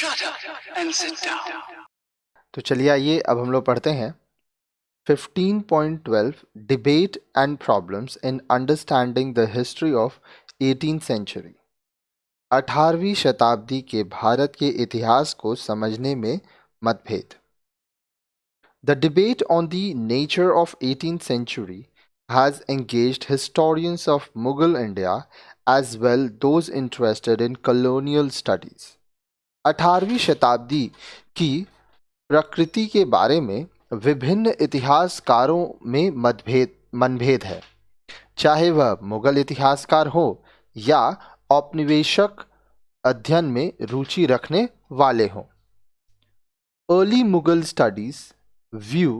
Shut up and sit down. तो चलिए आइए अब हम लोग पढ़ते हैं 15.12 debate and problems in understanding the history of 18th century. 18वीं शताब्दी के भारत के इतिहास को समझने में मतभेद। The debate on the nature of 18th century has engaged historians of Mughal India as well those interested in colonial studies. 18वीं शताब्दी की प्रकृति के बारे में विभिन्न इतिहासकारों में मनभेद है, चाहे वह मुगल इतिहासकार हो या औपनिवेशिक अध्ययन में रुचि रखने वाले हों। Early Mughal studies view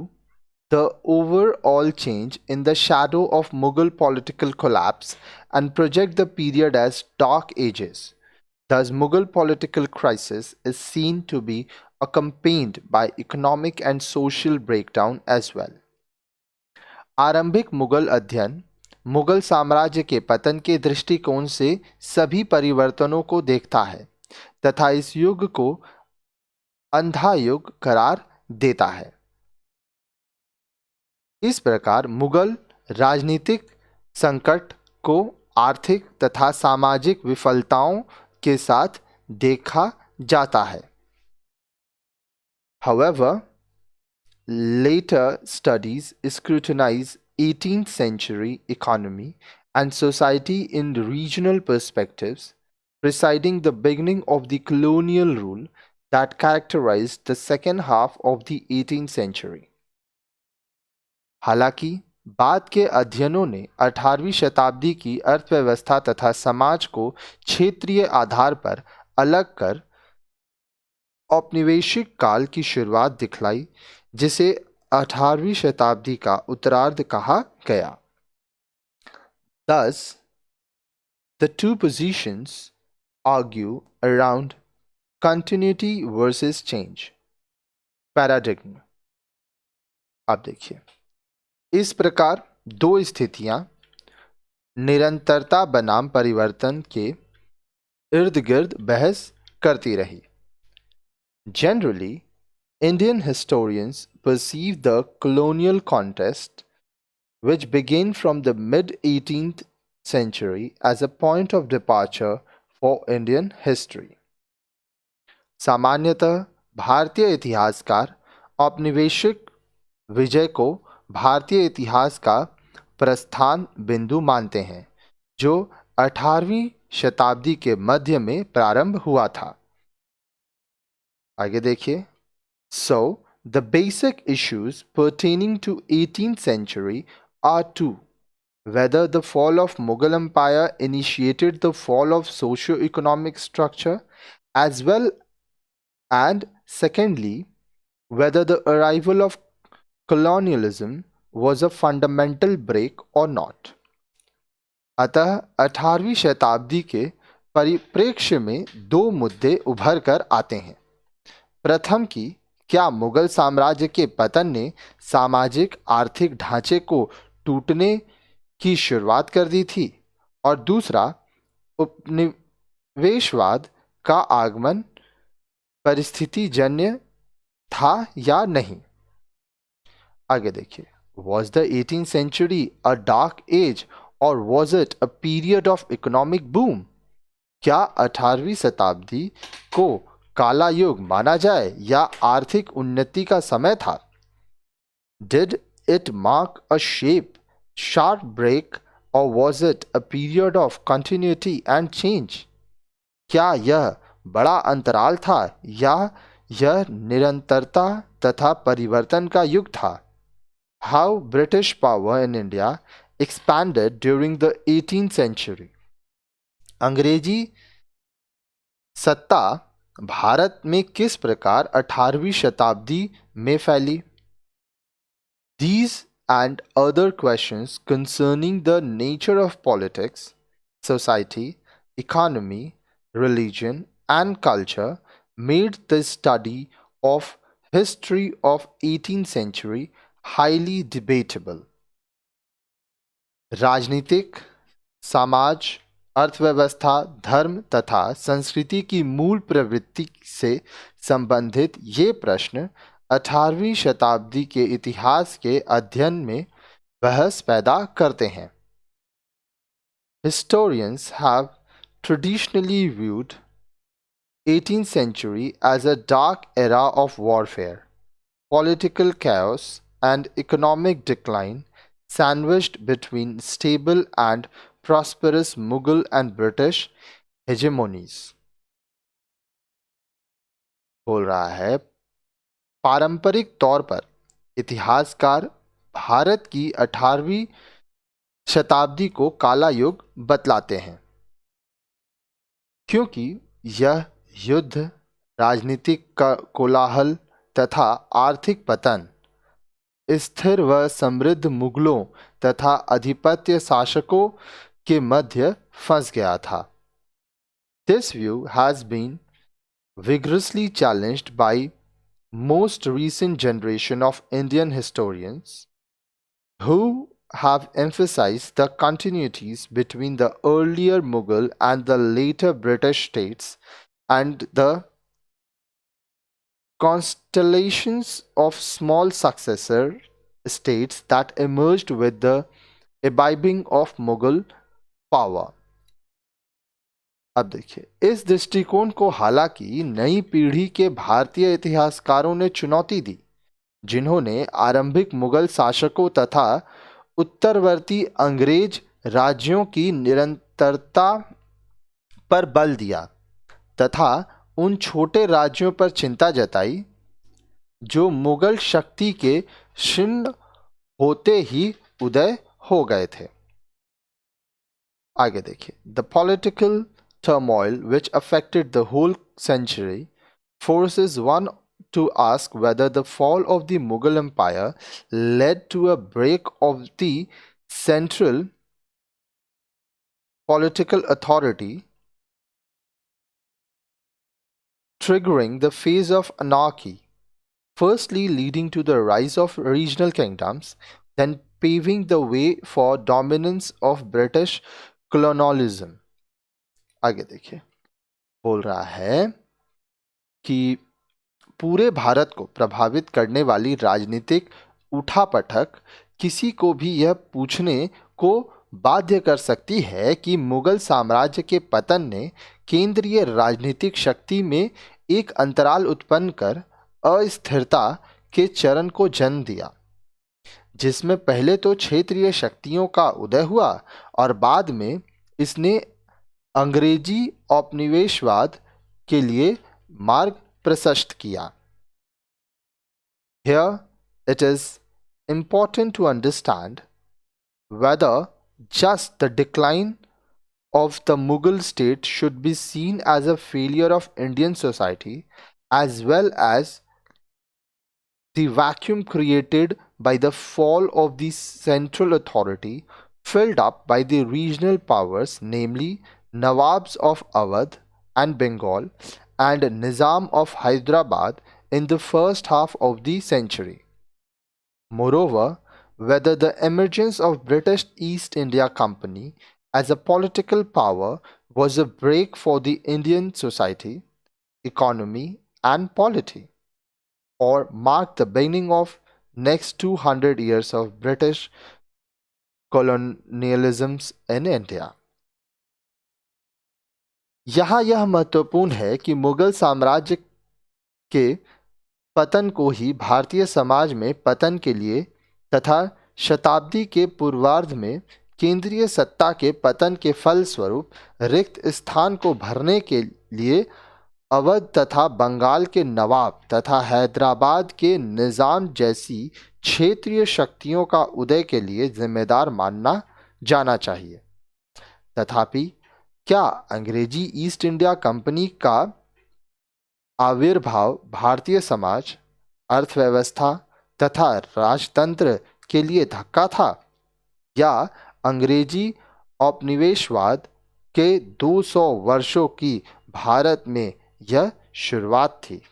the overall change in the shadow of Mughal political collapse and project the period as dark ages. Thus, Mughal political crisis is seen to be accompanied by economic and social breakdown as well. आरंभिक मुगल अध्ययन मुगल साम्राज्य के पतन के दृष्टिकोण से सभी परिवर्तनों को देखता है तथा इस युग को अंधा युग करार देता है। इस प्रकार मुगल राजनीतिक संकट को आर्थिक तथा सामाजिक विफलताओं के साथ देखा जाता है। However, later studies scrutinize 18th century economy and society in regional perspectives, presiding the beginning of the colonial rule that characterized the second half of the 18th century. हालांकि बाद के अध्ययनों ने 18वीं शताब्दी की अर्थव्यवस्था तथा समाज को क्षेत्रीय आधार पर अलग कर औपनिवेशिक काल की शुरुआत दिखलाई, जिसे 18वीं शताब्दी का उत्तरार्ध कहा गया। Thus, the two positions argue around continuity versus change paradigm। अब देखिए, इस प्रकार दो स्थितियां निरंतरता बनाम परिवर्तन के इर्द गिर्द बहस करती रही। Generally, Indian historians perceive the colonial contest, which began from the mid-18th century, as a point of departure for Indian history. सामान्यतः भारतीय इतिहासकार औपनिवेशिक विजय को भारतीय इतिहास का प्रस्थान बिंदु मानते हैं, जो 18वीं शताब्दी के मध्य में प्रारंभ हुआ था। आगे देखिए। So, the basic issues pertaining to 18th century are two: whether the fall of Mughal Empire initiated the fall of socio-economic structure, as well, and secondly, whether the arrival of colonialism was a fundamental break or not. अतः 18वीं शताब्दी के परिप्रेक्ष्य में दो मुद्दे उभर कर आते हैं। प्रथम कि क्या मुगल साम्राज्य के पतन ने सामाजिक आर्थिक ढांचे को टूटने की शुरुआत कर दी थी, और दूसरा उपनिवेशवाद का आगमन परिस्थितिजन्य था या नहीं। आगे देखिए। Was the 18th century a dark age or was it a period of economic boom? क्या 18वीं शताब्दी को काला युग माना जाए या आर्थिक उन्नति का समय था? Did it mark a sharp break or was it a period of continuity and change? क्या यह बड़ा अंतराल था या यह निरंतरता तथा परिवर्तन का युग था? How British power in India expanded during the 18th century. अंग्रेजी सत्ता भारत में किस प्रकार 18वीं शताब्दी में फैली? These and other questions concerning the nature of politics, society, economy, religion, and culture made the study of history of 18th century highly debatable. राजनीतिक, समाज अर्थव्यवस्था, धर्म तथा संस्कृति की मूल प्रवृत्ति से संबंधित ये प्रश्न 18वीं शताब्दी के इतिहास के अध्ययन में बहस पैदा करते हैं। Historians have traditionally viewed 18th century as a dark era of warfare, political chaos, and economic decline, sandwiched between stable and prosperous Mughal and British hegemonies। बोल रहा है, पारंपरिक तौर पर इतिहासकार भारत की 18वीं शताब्दी को काला युग बतलाते हैं, क्योंकि यह युद्ध, राजनीतिक कोलाहल तथा आर्थिक पतन, स्थिर व समृद्ध मुगलों तथा अधिपत्य शासकों के मध्य फंस गया था। This view has been vigorously challenged by most recent generation of Indian historians who have emphasized the continuities between the earlier Mughal and the later British states and the constellations of small successor states that emerged with the imbibing of Mughal power। अब देखिए, इस दृष्टिकोण को हालांकि नई पीढ़ी के भारतीय इतिहासकारों ने चुनौती दी, जिन्होंने आरंभिक मुगल शासकों तथा उत्तरवर्ती अंग्रेज राज्यों की निरंतरता पर बल दिया तथा उन छोटे राज्यों पर चिंता जताई जो मुगल शक्ति के क्षीण होते ही उदय हो गए थे। आगे देखिए, the political turmoil which affected the whole century forces one to ask whether the fall of the Mughal Empire led to a break of the central political authority, triggering the phase of anarchy, firstly leading to the rise of regional kingdoms, then paving the way for dominance of British colonialism। आगे देखिए, बोल रहा है कि पूरे भारत को प्रभावित करने वाली राजनीतिक उठापटक किसी को भी यह पूछने को बाध्य कर सकती है कि मुगल साम्राज्य के पतन ने केंद्रीय राजनीतिक शक्ति में एक अंतराल उत्पन्न कर अस्थिरता के चरण को जन्म दिया, जिसमें पहले तो क्षेत्रीय शक्तियों का उदय हुआ और बाद में इसने अंग्रेजी औपनिवेशवाद के लिए मार्ग प्रशस्त किया। Here it is important to understand whether just the decline of the Mughal state should be seen as a failure of Indian society as well as the vacuum created by the fall of the central authority filled up by the regional powers, namely Nawabs of Awadh and Bengal and Nizam of Hyderabad in the first half of the century. Moreover, whether the emergence of British East India Company as a political power was a break for the Indian society, economy and polity, or marked the beginning of next 200 years of British colonialism in India। यहाँ यह महत्वपूर्ण है कि मुगल साम्राज्य के पतन को ही भारतीय समाज में पतन के लिए तथा शताब्दी के पूर्वार्ध में केंद्रीय सत्ता के पतन के फलस्वरूप रिक्त स्थान को भरने के लिए अवध तथा बंगाल के नवाब तथा हैदराबाद के निज़ाम जैसी क्षेत्रीय शक्तियों का उदय के लिए जिम्मेदार मानना जाना चाहिए। तथापि क्या अंग्रेजी ईस्ट इंडिया कंपनी का आविर्भाव भारतीय समाज, अर्थव्यवस्था तथा राजतंत्र के लिए धक्का था, या अंग्रेजी औपनिवेशवाद के 200 वर्षों की भारत में यह शुरुआत थी?